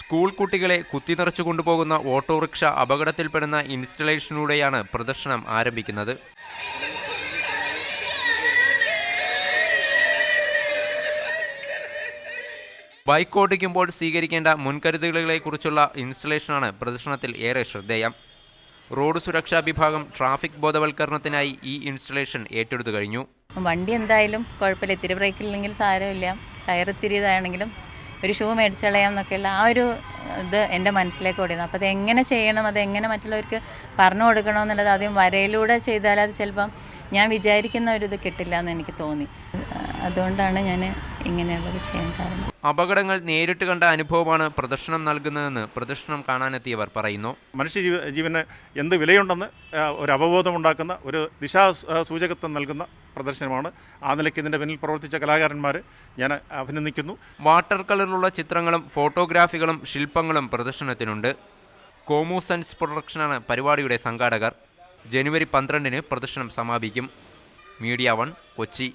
School കുട്ടികളെ കുത്തിനിറച്ചു കൊണ്ടുപോകുന്ന autorickshaw അപകടത്തിൽപ്പെടുന്ന ഇൻസ്റ്റലേഷനിലൂടെയാണ് പ്രദർശനം ആരംഭിക്കുന്നത്. ബൈക്ക് ഓടിക്കുമ്പോൾ സ്വീകരിക്കേണ്ട മുൻകരുതലുകളെക്കുറിച്ചുള്ള ഇൻസ്റ്റലേഷനാണ് പ്രദർശനത്തിൽ ഏറെ ശ്രദ്ധേയം. റോഡ് സുരക്ഷാ വിഭാഗം ട്രാഫിക് ബോധവൽക്കരണത്തിനായി ഈ ഇൻസ്റ്റലേഷൻ ഏറ്റെടുത്തു കഴിഞ്ഞു. വണ്ടി എന്തായാലും കുഴപ്പമില്ല, ഇത്തിരി ബ്രേക്കില്ലെങ്കിൽ സാരമില്ല, ടയർ ഇത്തിരി ഇതാണെങ്കിലും ഒരു ഷൂ മേടിച്ച് കളയാം എന്നൊക്കെയുള്ള ആ ഒരു ഇത് എൻ്റെ മനസ്സിലേക്ക് ഓടിയത്. അപ്പോൾ അതെങ്ങനെ ചെയ്യണം, അതെങ്ങനെ മറ്റുള്ളവർക്ക് പറഞ്ഞു കൊടുക്കണമെന്നുള്ളത് ആദ്യം വരയിലൂടെ ചെയ്താൽ അത് ചിലപ്പം ഞാൻ വിചാരിക്കുന്ന ഒരു ഇത് കിട്ടില്ല എന്ന് എനിക്ക് തോന്നി. അതുകൊണ്ടാണ് ഞാൻ ഇങ്ങനെയുള്ളത് ചെയ്യാൻ കാരണം. അപകടങ്ങൾ നേരിട്ട് കണ്ട അനുഭവമാണ് പ്രദർശനം നൽകുന്നതെന്ന് പ്രദർശനം കാണാനെത്തിയവർ പറയുന്നു. മനുഷ്യ ജീവന് എന്ത് വിലയുണ്ടെന്ന് ഒരു അവബോധമുണ്ടാക്കുന്ന, ഒരു ദിശാസൂചകത്വം നൽകുന്ന പ്രദർശനമാണ്. ആ നിലയ്ക്ക് ഇതിൻ്റെ പിന്നിൽ പ്രവർത്തിച്ച കലാകാരന്മാരെ ഞാൻ അഭിനന്ദിക്കുന്നു. വാട്ടർ കളറിലുള്ള ചിത്രങ്ങളും ഫോട്ടോഗ്രാഫികളും ശില്പങ്ങളും പ്രദർശനത്തിനുണ്ട്. കോമു സൺസ് പ്രൊഡക്ഷനാണ് പരിപാടിയുടെ സംഘാടകർ. ജനുവരി 12-ന് പ്രദർശനം സമാപിക്കും. മീഡിയ 1 കൊച്ചി.